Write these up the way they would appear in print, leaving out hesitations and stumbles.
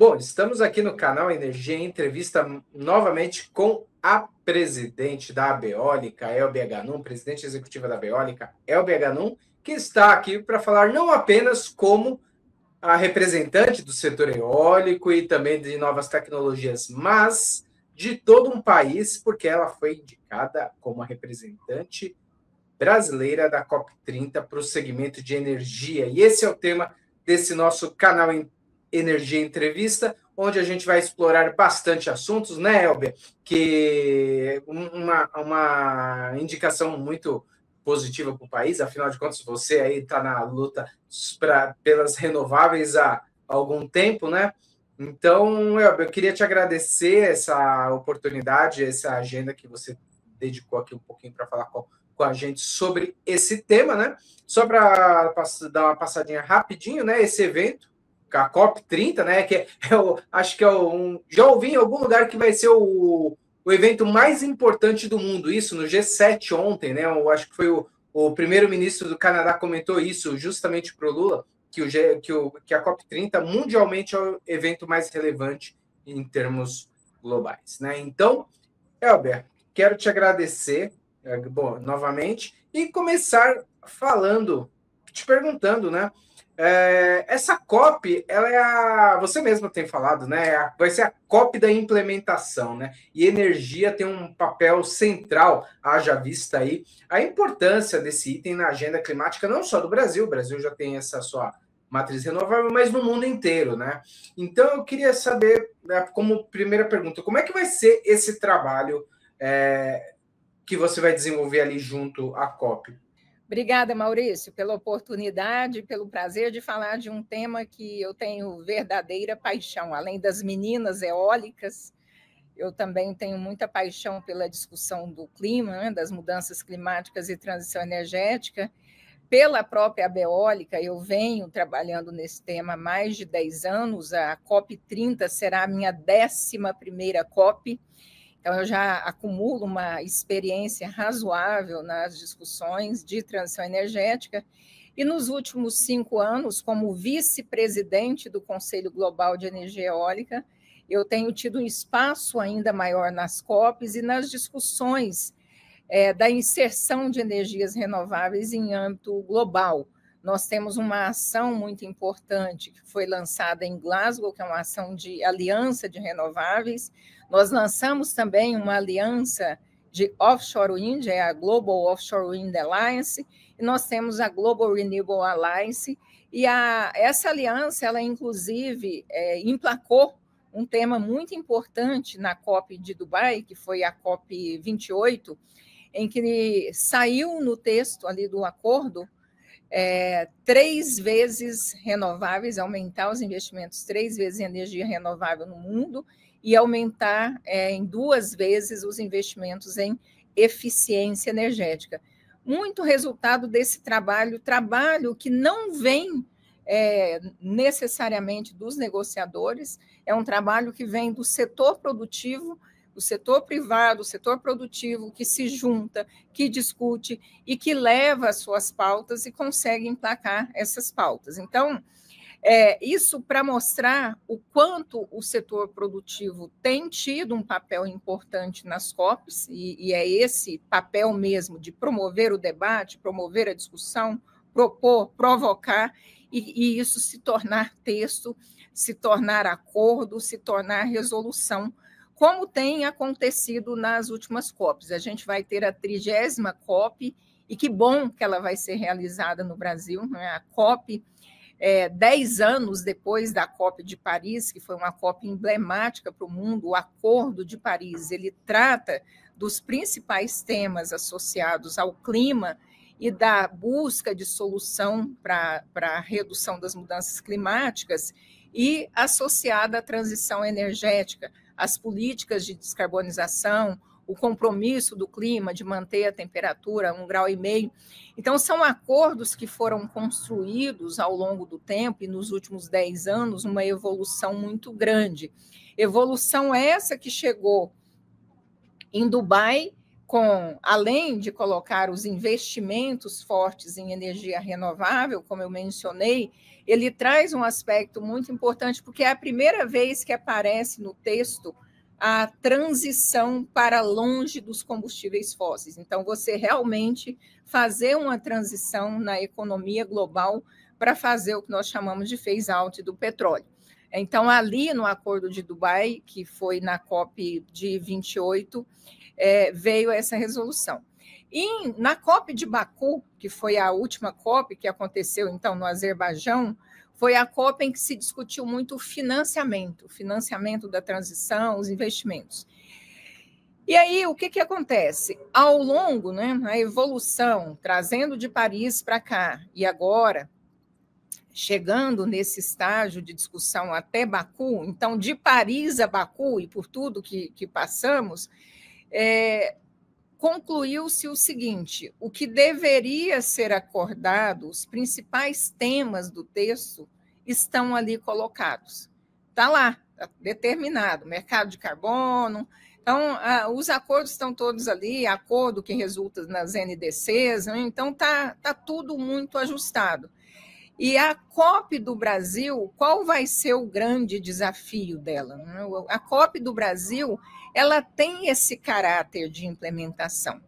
Bom, estamos aqui no canal Energia em entrevista novamente com a presidente da Abeeólica, Elbia Ganum, presidente executiva da Abeeólica, Elbia Ganum, que está aqui para falar não apenas como a representante do setor eólico e também de novas tecnologias, mas de todo um país, porque ela foi indicada como a representante brasileira da COP30 para o segmento de energia. E esse é o tema desse nosso canal Energia Entrevista, onde a gente vai explorar bastante assuntos, né, Elber? Que uma indicação muito positiva para o país, afinal de contas, você aí está na luta pelas renováveis há algum tempo, né? Então, Elber, eu queria te agradecer essa oportunidade, essa agenda que você dedicou aqui um pouquinho para falar com a gente sobre esse tema, né? Só para dar uma passadinha rapidinho, né? Esse evento, a COP30, né? Que acho que já ouvi em algum lugar que vai ser o evento mais importante do mundo. Isso no G7 ontem, né? Eu acho que foi o primeiro-ministro do Canadá comentou isso justamente para o Lula, que a COP30 mundialmente é o evento mais relevante em termos globais, né? Então, Elber, quero te agradecer, bom, novamente, e começar te perguntando, né? Essa COP, você mesmo tem falado, né? Vai ser a COP da implementação, né? E energia tem um papel central, haja vista aí a importância desse item na agenda climática, não só do Brasil, o Brasil já tem essa sua matriz renovável, mas no mundo inteiro, né? Então eu queria saber, né, como primeira pergunta, como é que vai ser esse trabalho que você vai desenvolver ali junto à COP? Obrigada, Maurício, pela oportunidade, pelo prazer de falar de um tema que eu tenho verdadeira paixão. Além das meninas eólicas, eu também tenho muita paixão pela discussão do clima, né, das mudanças climáticas e transição energética. Pela própria Abeeólica, eu venho trabalhando nesse tema há mais de 10 anos. A COP30 será a minha 11ª COP. Então, eu já acumulo uma experiência razoável nas discussões de transição energética. E nos últimos 5 anos, como vice-presidente do Conselho Global de Energia Eólica, eu tenho tido um espaço ainda maior nas COPs e nas discussões da inserção de energias renováveis em âmbito global. Nós temos uma ação muito importante que foi lançada em Glasgow, que é uma ação de aliança de renováveis. Nós lançamos também uma aliança de offshore wind, é a Global Offshore Wind Alliance, e nós temos a Global Renewable Alliance, e essa aliança, ela inclusive emplacou um tema muito importante na COP de Dubai, que foi a COP 28, em que saiu no texto ali do acordo 3 vezes renováveis, aumentar os investimentos 3 vezes em energia renovável no mundo e aumentar em 2 vezes os investimentos em eficiência energética. Muito resultado desse trabalho que não vem necessariamente dos negociadores, é um trabalho que vem do setor produtivo, o setor privado, o setor produtivo, que se junta, que discute e que leva as suas pautas e consegue emplacar essas pautas. Então, isso para mostrar o quanto o setor produtivo tem tido um papel importante nas COPs, e é esse papel mesmo de promover o debate, promover a discussão, propor, provocar, e isso se tornar texto, se tornar acordo, se tornar resolução, como tem acontecido nas últimas COPs. A gente vai ter a 30ª COP, e que bom que ela vai ser realizada no Brasil, né? A COP, 10 anos depois da COP de Paris, que foi uma COP emblemática para o mundo, o Acordo de Paris, ele trata dos principais temas associados ao clima e da busca de solução para a redução das mudanças climáticas e associada à transição energética, as políticas de descarbonização, o compromisso do clima de manter a temperatura a 1,5 graus. Então, são acordos que foram construídos ao longo do tempo e nos últimos 10 anos, uma evolução muito grande. Evolução essa que chegou em Dubai além de colocar os investimentos fortes em energia renovável, como eu mencionei, ele traz um aspecto muito importante, porque é a primeira vez que aparece no texto a transição para longe dos combustíveis fósseis. Então, você realmente fazer uma transição na economia global para fazer o que nós chamamos de phase-out do petróleo. Então, ali no Acordo de Dubai, que foi na COP de 28, veio essa resolução. E na COP de Baku, que foi a última COP que aconteceu, então, no Azerbaijão, foi a COP em que se discutiu muito o financiamento da transição, os investimentos. E aí, o que acontece? Ao longo, né, a evolução, trazendo de Paris para cá, e agora, chegando nesse estágio de discussão até Baku, então, de Paris a Baku, e por tudo que passamos, concluiu-se o seguinte: o que deveria ser acordado, os principais temas do texto estão ali colocados. Está lá, está determinado, mercado de carbono. Então, os acordos estão todos ali, acordo que resulta nas NDCs, né? Então está tudo muito ajustado. E a COP do Brasil, qual vai ser o grande desafio dela? A COP do Brasil, ela tem esse caráter de implementação.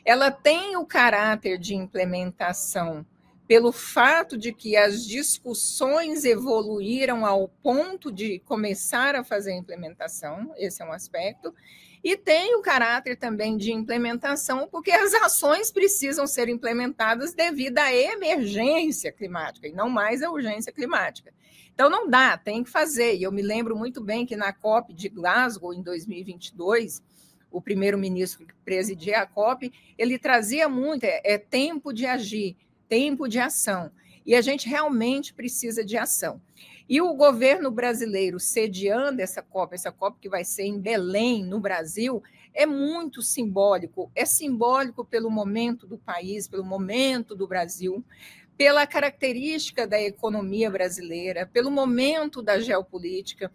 Ela tem o caráter de implementação pelo fato de que as discussões evoluíram ao ponto de começar a fazer a implementação, esse é um aspecto, e tem o caráter também de implementação, porque as ações precisam ser implementadas devido à emergência climática, e não mais à urgência climática. Então, não dá, tem que fazer. E eu me lembro muito bem que na COP de Glasgow, em 2022, o primeiro-ministro que presidia a COP, ele trazia muito, tempo de agir, tempo de ação. E a gente realmente precisa de ação. E o governo brasileiro sediando essa COP que vai ser em Belém, no Brasil, é muito simbólico. É simbólico pelo momento do país, pelo momento do Brasil, pela característica da economia brasileira, pelo momento da geopolítica.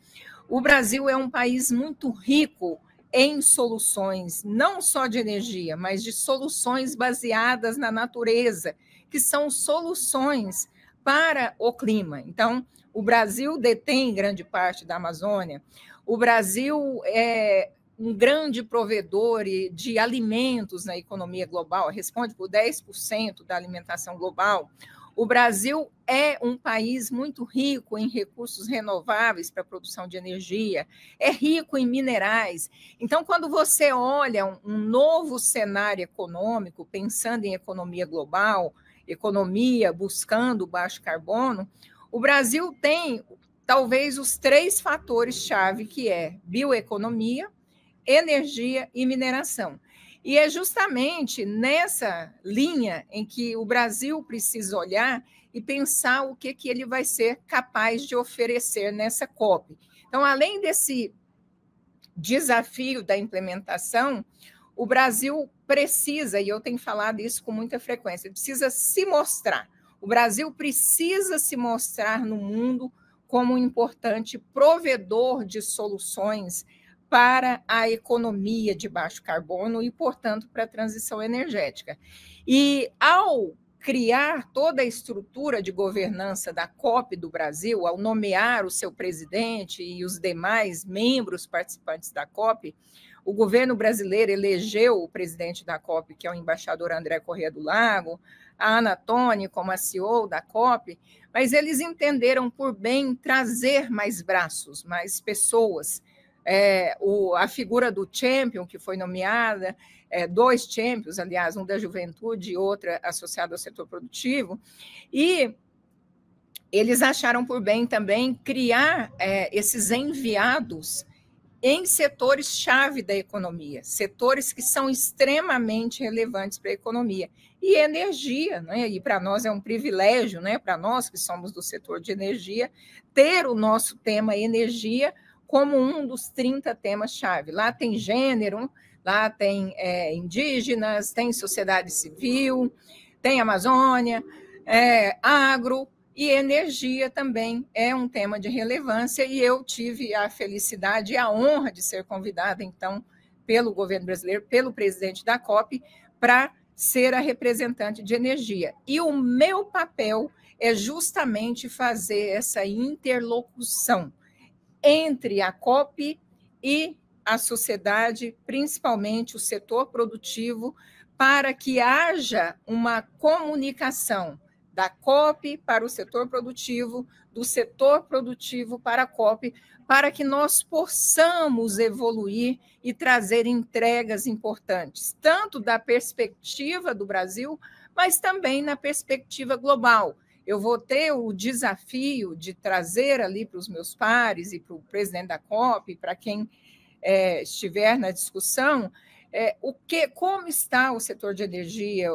O Brasil é um país muito rico em soluções, não só de energia, mas de soluções baseadas na natureza, que são soluções para o clima. Então, o Brasil detém grande parte da Amazônia, o Brasil é um grande provedor de alimentos na economia global, responde por 10% da alimentação global. O Brasil é um país muito rico em recursos renováveis para a produção de energia, é rico em minerais. Então, quando você olha um novo cenário econômico, pensando em economia global, economia buscando baixo carbono, o Brasil tem talvez os 3 fatores-chave, que é bioeconomia, energia e mineração. E é justamente nessa linha em que o Brasil precisa olhar e pensar o que ele vai ser capaz de oferecer nessa COP. Então, além desse desafio da implementação, o Brasil precisa, e eu tenho falado isso com muita frequência, precisa se mostrar. O Brasil precisa se mostrar no mundo como um importante provedor de soluções para a economia de baixo carbono e, portanto, para a transição energética. E, ao criar toda a estrutura de governança da COP do Brasil, ao nomear o seu presidente e os demais membros participantes da COP, o governo brasileiro elegeu o presidente da COP, que é o embaixador André Corrêa do Lago, a Ana Toni como a CEO da COP, mas eles entenderam por bem trazer mais braços, mais pessoas. A figura do champion, que foi nomeada, 2 champions, aliás, um da juventude e outra associado ao setor produtivo, e eles acharam por bem também criar esses enviados em setores-chave da economia, setores que são extremamente relevantes para a economia. E energia, né? E para nós é um privilégio, né? Para nós que somos do setor de energia, ter o nosso tema energia como um dos 30 temas-chave. Lá tem gênero, lá tem indígenas, tem sociedade civil, tem Amazônia, agro, e energia também é um tema de relevância, e eu tive a felicidade e a honra de ser convidada, então, pelo governo brasileiro, pelo presidente da COP, para ser a representante de energia. E o meu papel é justamente fazer essa interlocução entre a COP e a sociedade, principalmente o setor produtivo, para que haja uma comunicação da COP para o setor produtivo, do setor produtivo para a COP, para que nós possamos evoluir e trazer entregas importantes, tanto da perspectiva do Brasil, mas também na perspectiva global. Eu vou ter o desafio de trazer ali para os meus pares e para o presidente da COP, para quem estiver na discussão, como está o setor de energia,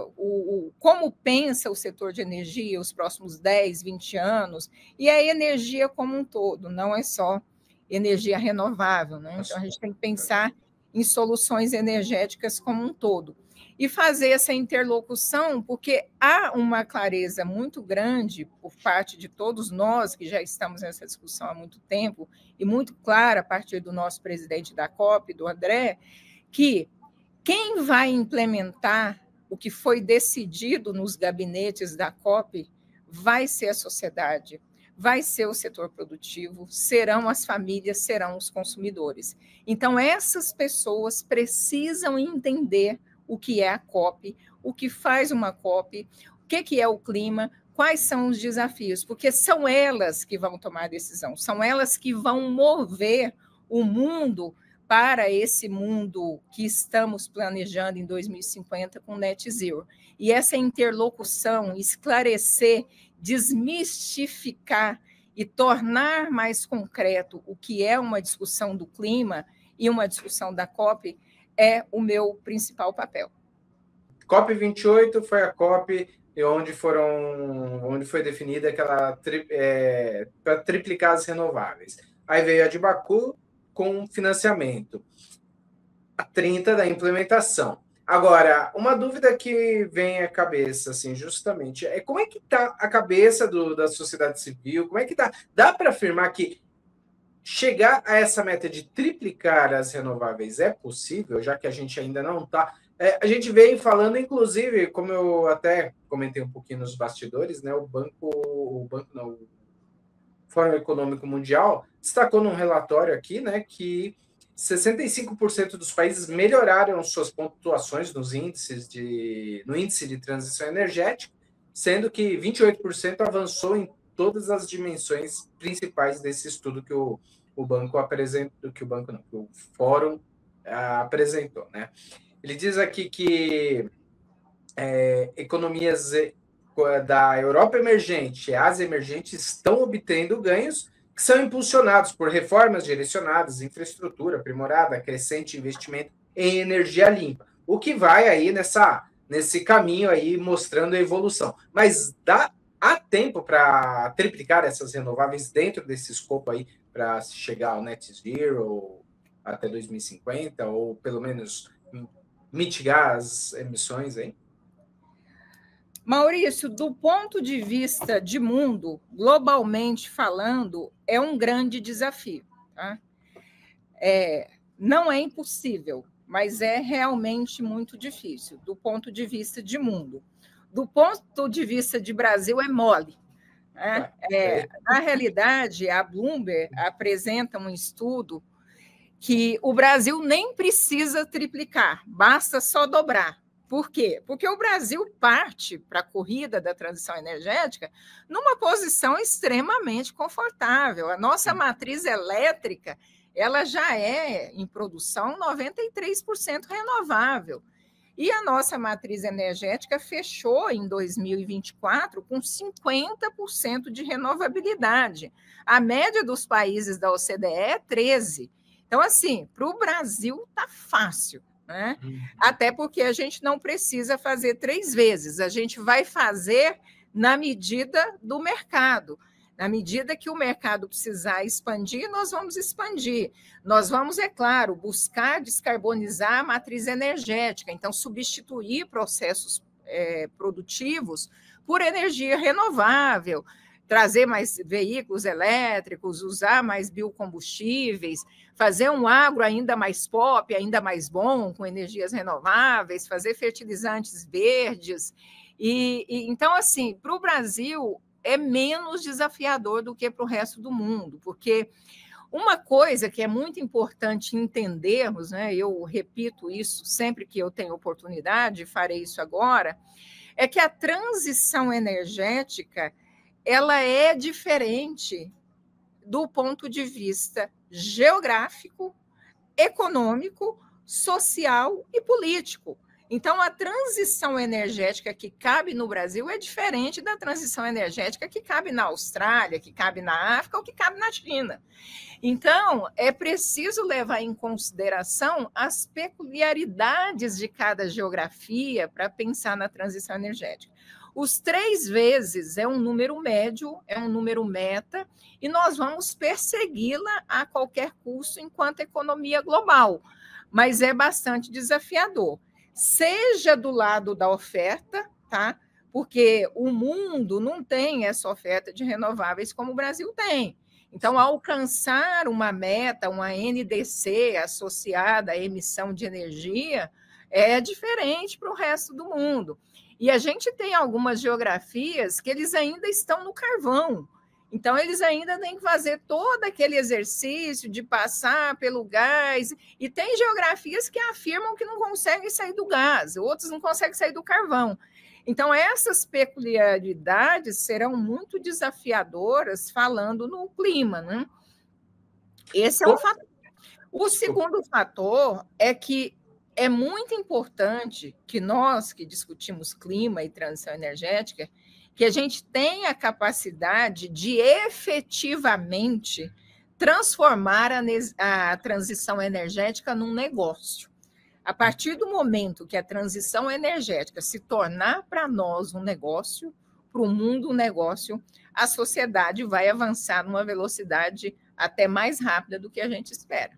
como pensa o setor de energia os próximos 10, 20 anos, e a energia como um todo, não é só energia renovável, né? Então, a gente tem que pensar em soluções energéticas como um todo. E fazer essa interlocução, porque há uma clareza muito grande por parte de todos nós, que já estamos nessa discussão há muito tempo, e muito clara a partir do nosso presidente da COP, do André, que quem vai implementar o que foi decidido nos gabinetes da COP vai ser a sociedade, vai ser o setor produtivo, serão as famílias, serão os consumidores. Então, essas pessoas precisam entender o que é a COP, o que faz uma COP, o que é o clima, quais são os desafios, porque são elas que vão tomar a decisão, são elas que vão mover o mundo para esse mundo que estamos planejando em 2050 com Net Zero. E essa interlocução, esclarecer, desmistificar e tornar mais concreto o que é uma discussão do clima e uma discussão da COP é o meu principal papel. COP28 foi a COP onde foi definida aquela para triplicar as renováveis. Aí veio a de Baku com financiamento, a 30 da implementação. Agora, uma dúvida que vem à cabeça, assim, justamente, é como é que está a cabeça da sociedade civil? Como é que está? Dá para afirmar que chegar a essa meta de triplicar as renováveis é possível, já que a gente ainda não está... a gente vem falando, inclusive, como eu até comentei um pouquinho nos bastidores, né, o Fórum Econômico Mundial destacou num relatório aqui, né, que 65% dos países melhoraram suas pontuações no índice de transição energética, sendo que 28% avançou em todas as dimensões principais desse estudo que o Fórum apresentou, né? Ele diz aqui que economias da Europa emergente e Ásia emergente estão obtendo ganhos que são impulsionados por reformas direcionadas, infraestrutura aprimorada, crescente investimento em energia limpa, o que vai aí nesse caminho aí mostrando a evolução. Mas há tempo para triplicar essas renováveis dentro desse escopo aí para chegar ao net zero até 2050 ou pelo menos mitigar as emissões aí? Maurício, do ponto de vista de mundo, globalmente falando, é um grande desafio. Tá? Não é impossível, mas é realmente muito difícil, do ponto de vista de mundo. Do ponto de vista de Brasil, é mole. Né? Na realidade, a Bloomberg apresenta um estudo que o Brasil nem precisa triplicar, basta só dobrar. Por quê? Porque o Brasil parte para a corrida da transição energética numa posição extremamente confortável. A nossa matriz elétrica ela já é, em produção, 93% renovável. E a nossa matriz energética fechou em 2024 com 50% de renovabilidade. A média dos países da OCDE é 13%. Então, assim, para o Brasil está fácil. Né? Até porque a gente não precisa fazer 3 vezes, a gente vai fazer na medida do mercado. Na medida que o mercado precisar expandir, nós vamos expandir. Nós vamos, é claro, buscar descarbonizar a matriz energética, então substituir processos produtivos por energia renovável, trazer mais veículos elétricos, usar mais biocombustíveis, fazer um agro ainda mais pop, ainda mais bom, com energias renováveis, fazer fertilizantes verdes. Então, assim, para o Brasil é menos desafiador do que para o resto do mundo, porque uma coisa que é muito importante entendermos, né, eu repito isso sempre que eu tenho oportunidade, farei isso agora, é que a transição energética ela é diferente do ponto de vista geográfico, econômico, social e político. Então, a transição energética que cabe no Brasil é diferente da transição energética que cabe na Austrália, que cabe na África ou que cabe na China. Então, é preciso levar em consideração as peculiaridades de cada geografia para pensar na transição energética. Os 3 vezes é um número médio, é um número meta, e nós vamos persegui-la a qualquer custo enquanto economia global, mas é bastante desafiador. Seja do lado da oferta, tá? Porque o mundo não tem essa oferta de renováveis como o Brasil tem. Então, alcançar uma meta, uma NDC associada à emissão de energia, é diferente para o resto do mundo. E a gente tem algumas geografias que eles ainda estão no carvão. Então, eles ainda têm que fazer todo aquele exercício de passar pelo gás. E tem geografias que afirmam que não conseguem sair do gás, outros não conseguem sair do carvão. Então, essas peculiaridades serão muito desafiadoras falando no clima, né? Esse é um fator. O segundo fator é que é muito importante que nós, que discutimos clima e transição energética, que a gente tenha a capacidade de efetivamente transformar a transição energética num negócio. A partir do momento que a transição energética se tornar para nós um negócio, para o mundo um negócio, a sociedade vai avançar numa velocidade até mais rápida do que a gente espera.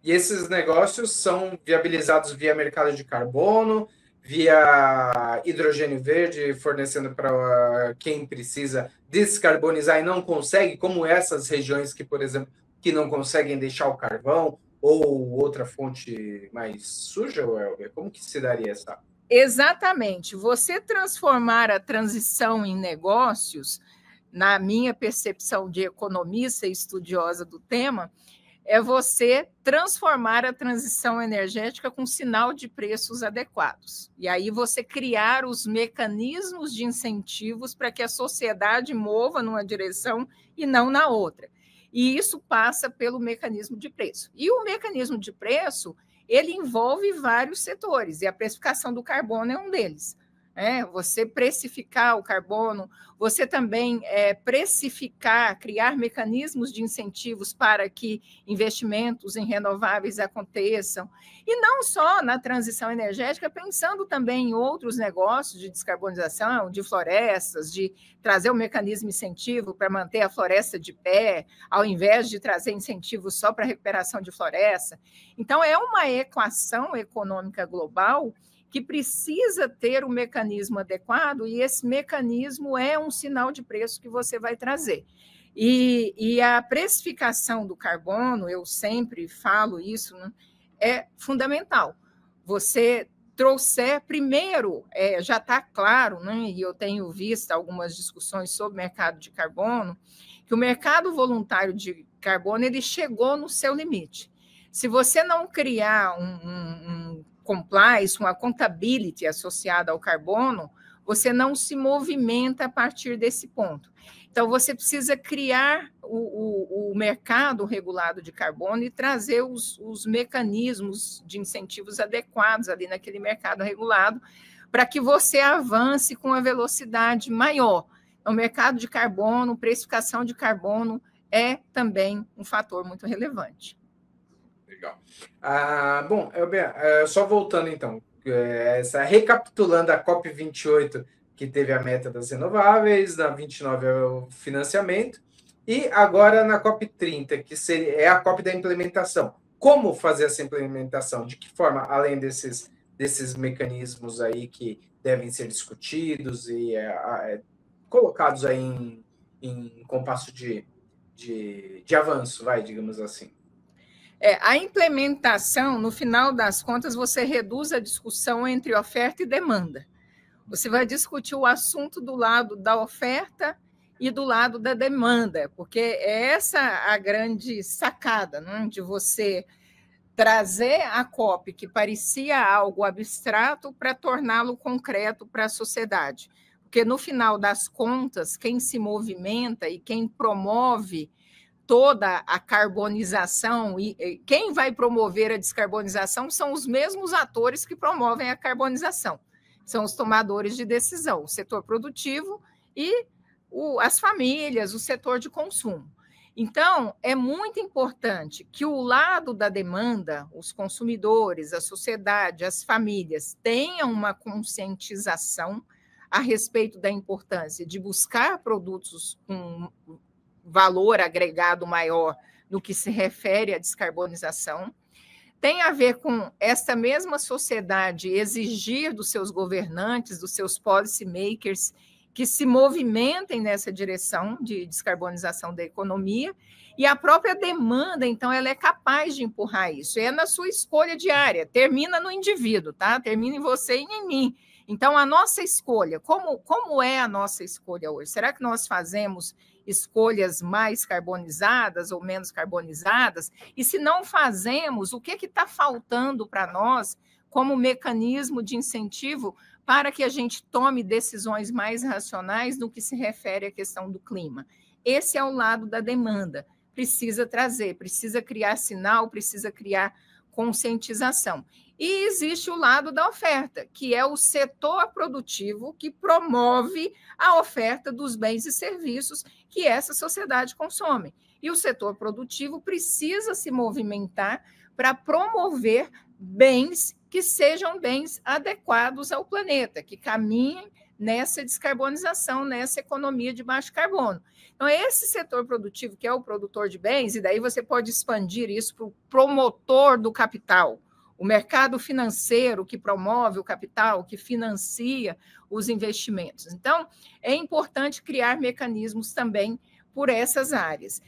E esses negócios são viabilizados via mercado de carbono, via hidrogênio verde, fornecendo para quem precisa descarbonizar e não consegue, como essas regiões que, por exemplo, que não conseguem deixar o carvão, ou outra fonte mais suja, Elber? Como que se daria essa? Exatamente. Você transformar a transição em negócios, na minha percepção de economista e estudiosa do tema, é você transformar a transição energética com sinal de preços adequados. E aí você criar os mecanismos de incentivos para que a sociedade mova numa direção e não na outra. E isso passa pelo mecanismo de preço. E o mecanismo de preço, ele envolve vários setores, e a precificação do carbono é um deles. Você precificar o carbono, você também precificar, criar mecanismos de incentivos para que investimentos em renováveis aconteçam, e não só na transição energética, pensando também em outros negócios de descarbonização, de florestas, de trazer um mecanismo incentivo para manter a floresta de pé, ao invés de trazer incentivos só para a recuperação de floresta. Então, é uma equação econômica global que precisa ter um mecanismo adequado, e esse mecanismo é um sinal de preço que você vai trazer. E a precificação do carbono, eu sempre falo isso, né, é fundamental. Você trouxer, primeiro, já está claro, né, e eu tenho visto algumas discussões sobre o mercado de carbono, que o mercado voluntário de carbono ele chegou no seu limite. Se você não criar um compliance, uma accountability associada ao carbono, você não se movimenta a partir desse ponto. Então, você precisa criar o mercado regulado de carbono e trazer os mecanismos de incentivos adequados ali naquele mercado regulado para que você avance com a velocidade maior. O mercado de carbono, precificação de carbono é também um fator muito relevante. Legal. Bom, Elber, só voltando então, recapitulando a COP28, que teve a meta das renováveis, na 29 é o financiamento, e agora na COP30, que é a COP da implementação. Como fazer essa implementação? De que forma, além desses mecanismos aí que devem ser discutidos e colocados aí em compasso de avanço, digamos assim. A implementação, no final das contas, você reduz a discussão entre oferta e demanda. Você vai discutir o assunto do lado da oferta e do lado da demanda, porque é essa a grande sacada, né, de você trazer a COP, que parecia algo abstrato, para torná-lo concreto para a sociedade. Porque, no final das contas, quem se movimenta e quem promove toda a carbonização, e quem vai promover a descarbonização são os mesmos atores que promovem a carbonização. São os tomadores de decisão, o setor produtivo e as famílias, o setor de consumo. Então, é muito importante que o lado da demanda, os consumidores, a sociedade, as famílias, tenham uma conscientização a respeito da importância de buscar produtos com valor agregado maior no que se refere à descarbonização. Tem a ver com essa mesma sociedade exigir dos seus governantes, dos seus policy makers, que se movimentem nessa direção de descarbonização da economia, e a própria demanda, então, ela é capaz de empurrar isso. É na sua escolha diária, termina no indivíduo, tá? Termina em você e em mim. Então, a nossa escolha, como é a nossa escolha hoje? Será que nós fazemos escolhas mais carbonizadas ou menos carbonizadas? E se não fazemos, o que está faltando para nós como mecanismo de incentivo para que a gente tome decisões mais racionais no que se refere à questão do clima? Esse é o lado da demanda. Precisa trazer, precisa criar sinal, precisa criar conscientização. E existe o lado da oferta, que é o setor produtivo que promove a oferta dos bens e serviços que essa sociedade consome. E o setor produtivo precisa se movimentar para promover bens que sejam bens adequados ao planeta, que caminhem nessa descarbonização, nessa economia de baixo carbono. Então, esse setor produtivo, que é o produtor de bens, e daí você pode expandir isso para o promotor do capital, o mercado financeiro que promove o capital, que financia os investimentos. Então, é importante criar mecanismos também por essas áreas.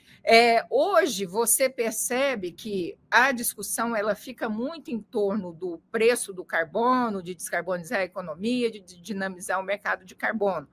Hoje, você percebe que a discussão ela fica muito em torno do preço do carbono, de descarbonizar a economia, de dinamizar o mercado de carbono.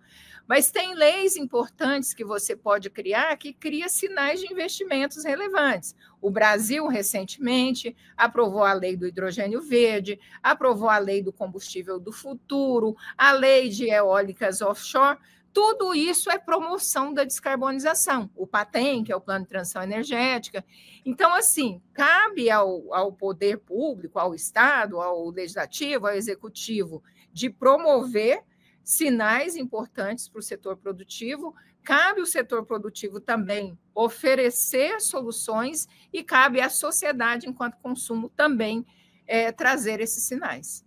Mas tem leis importantes que você pode criar que cria sinais de investimentos relevantes. O Brasil, recentemente, aprovou a lei do hidrogênio verde, aprovou a lei do combustível do futuro, a lei de eólicas offshore. Tudo isso é promoção da descarbonização. O PATEM, que é o Plano de Transição Energética. Então, assim, cabe ao poder público, ao Estado, ao Legislativo, ao Executivo, de promover sinais importantes para o setor produtivo. Cabe ao setor produtivo também oferecer soluções e cabe à sociedade, enquanto consumo, também trazer esses sinais.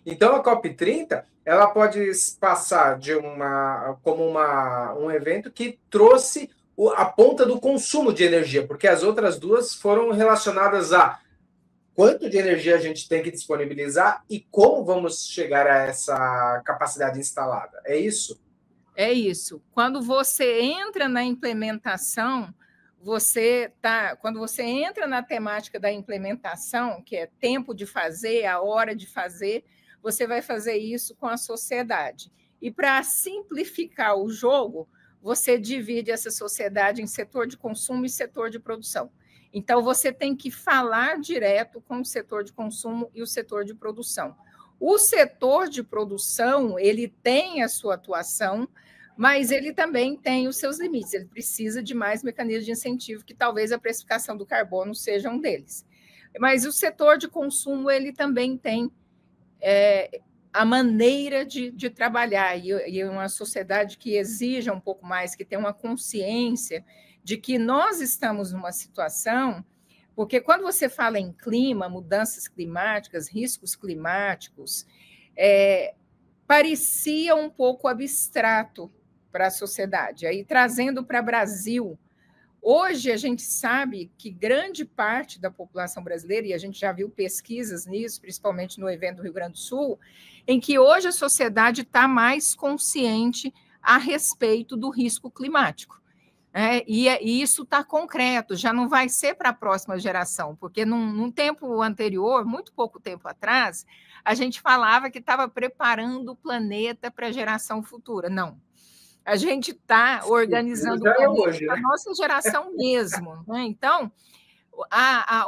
Então, a COP30 ela pode passar como um evento que trouxe a ponta do consumo de energia, porque as outras duas foram relacionadas a quanto de energia a gente tem que disponibilizar e como vamos chegar a essa capacidade instalada. É isso? É isso. Quando você entra na implementação, quando você entra na temática da implementação, que é tempo de fazer, a hora de fazer, você vai fazer isso com a sociedade. E para simplificar o jogo, você divide essa sociedade em setor de consumo e setor de produção. Então, você tem que falar direto com o setor de consumo e o setor de produção. O setor de produção, ele tem a sua atuação, mas ele também tem os seus limites. Ele precisa de mais mecanismos de incentivo, que talvez a precificação do carbono seja um deles. Mas o setor de consumo, ele também tem a maneira de trabalhar, e uma sociedade que exija um pouco mais, que tenha uma consciência de que nós estamos numa situação, porque quando você fala em clima, mudanças climáticas, riscos climáticos, parecia um pouco abstrato para a sociedade. Aí, trazendo para o Brasil, hoje a gente sabe que grande parte da população brasileira, e a gente já viu pesquisas nisso, principalmente no evento do Rio Grande do Sul, em que hoje a sociedade está mais consciente a respeito do risco climático. E isso está concreto, já não vai ser para a próxima geração, porque num tempo anterior, muito pouco tempo atrás, a gente falava que estava preparando o planeta para a geração futura. Não. A gente está organizando o planeta para a nossa geração mesmo. Né? Então,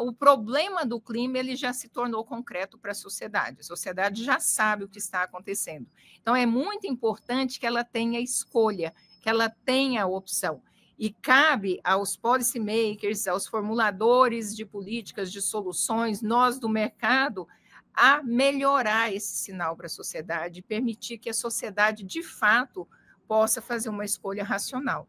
o problema do clima ele já se tornou concreto para a sociedade já sabe o que está acontecendo. Então, é muito importante que ela tenha escolha, que ela tenha opção. E cabe aos policymakers, aos formuladores de políticas, de soluções, nós do mercado, a melhorar esse sinal para a sociedade, permitir que a sociedade, de fato, possa fazer uma escolha racional.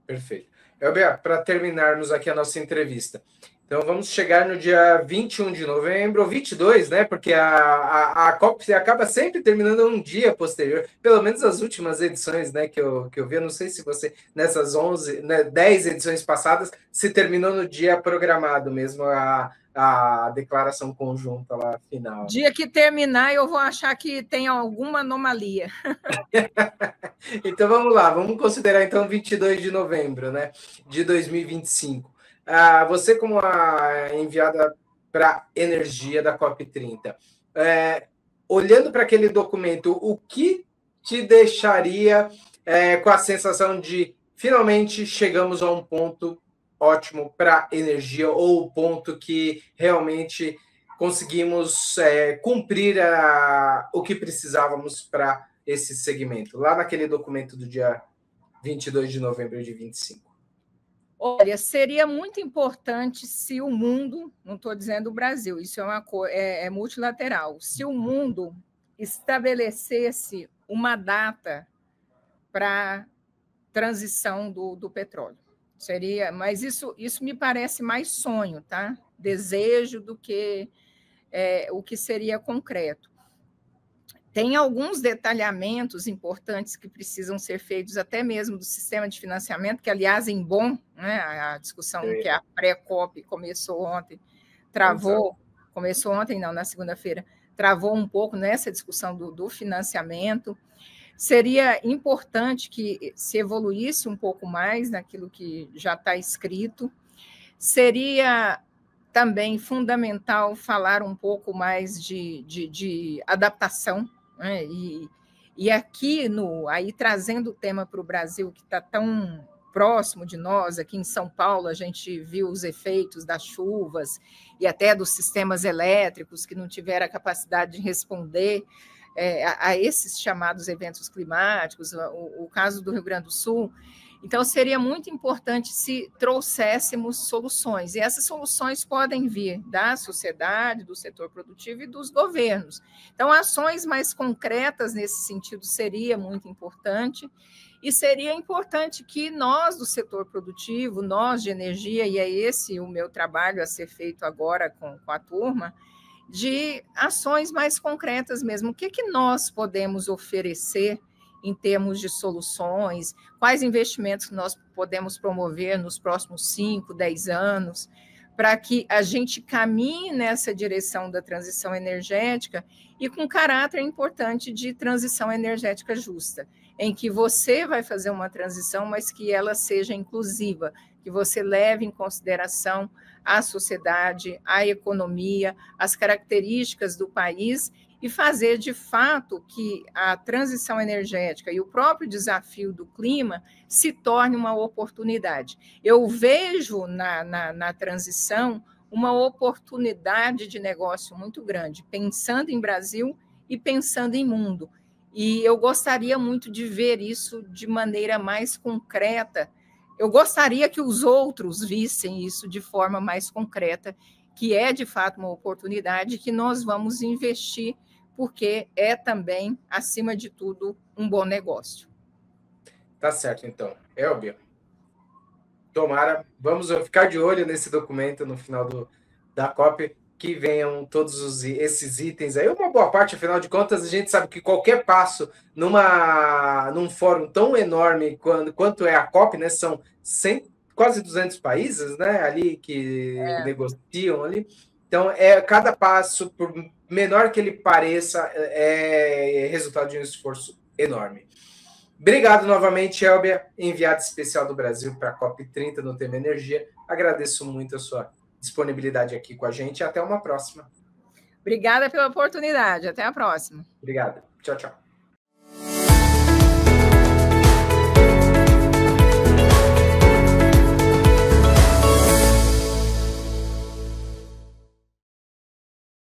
Perfeito. Elbia, para terminarmos aqui a nossa entrevista, então vamos chegar no dia 21 de novembro, ou 22, né? Porque a COP acaba sempre terminando um dia posterior, pelo menos as últimas edições, né? Que eu vi, eu não sei se você, nessas 11, né, 10 edições passadas, se terminou no dia programado mesmo, a declaração conjunta lá final. Dia que terminar, eu vou achar que tem alguma anomalia. Então vamos lá, vamos considerar então 22 de novembro, né, de 2025. Você como a enviada para energia da COP30, olhando para aquele documento, o que te deixaria com a sensação de finalmente chegamos a um ponto ótimo para energia, ou o ponto que realmente conseguimos cumprir o que precisávamos para esse segmento, lá naquele documento do dia 22 de novembro de 25? Olha, seria muito importante se o mundo, não estou dizendo o Brasil, isso é multilateral, se o mundo estabelecesse uma data para transição do petróleo. Mas isso me parece mais sonho, tá? Desejo do que o que seria concreto. Tem alguns detalhamentos importantes que precisam ser feitos, até mesmo do sistema de financiamento, que, aliás, em Bonn, né, a discussão que a pré-COP começou ontem, começou ontem, não, na segunda-feira, travou um pouco nessa discussão do financiamento. Seria importante que se evoluísse um pouco mais naquilo que já está escrito. Seria também fundamental falar um pouco mais de adaptação, né? E aqui, aí trazendo o tema para o Brasil, que está tão próximo de nós, aqui em São Paulo, a gente viu os efeitos das chuvas e até dos sistemas elétricos que não tiveram a capacidade de responder a esses chamados eventos climáticos, o caso do Rio Grande do Sul. Então, seria muito importante se trouxéssemos soluções, e essas soluções podem vir da sociedade, do setor produtivo e dos governos. Então, ações mais concretas nesse sentido seria muito importante, e seria importante que nós, do setor produtivo, nós de energia, e é esse o meu trabalho a ser feito agora com a turma, de ações mais concretas mesmo. O que nós podemos oferecer em termos de soluções, quais investimentos nós podemos promover nos próximos 5, 10 anos, para que a gente caminhe nessa direção da transição energética e com caráter importante de transição energética justa, em que você vai fazer uma transição, mas que ela seja inclusiva, que você leve em consideração a sociedade, a economia, as características do país, e fazer, de fato, que a transição energética e o próprio desafio do clima se torne uma oportunidade. Eu vejo na transição uma oportunidade de negócio muito grande, pensando em Brasil e pensando em mundo. E eu gostaria muito de ver isso de maneira mais concreta. Eu gostaria que os outros vissem isso de forma mais concreta, que é, de fato, uma oportunidade que nós vamos investir, porque é também, acima de tudo, um bom negócio. Tá certo, então. Elbia, tomara, vamos ficar de olho nesse documento no final da COP, que venham todos esses itens aí. Uma boa parte, afinal de contas, a gente sabe que qualquer passo num fórum tão enorme quanto é a COP, né, são quase 200 países, né, ali que negociam ali. Então, cada passo, por menor que ele pareça, é resultado de um esforço enorme. Obrigado novamente, Elbia, enviada especial do Brasil para a COP30 no tema energia. Agradeço muito a sua disponibilidade aqui com a gente e até uma próxima. Obrigada pela oportunidade. Até a próxima. Obrigado. Tchau, tchau.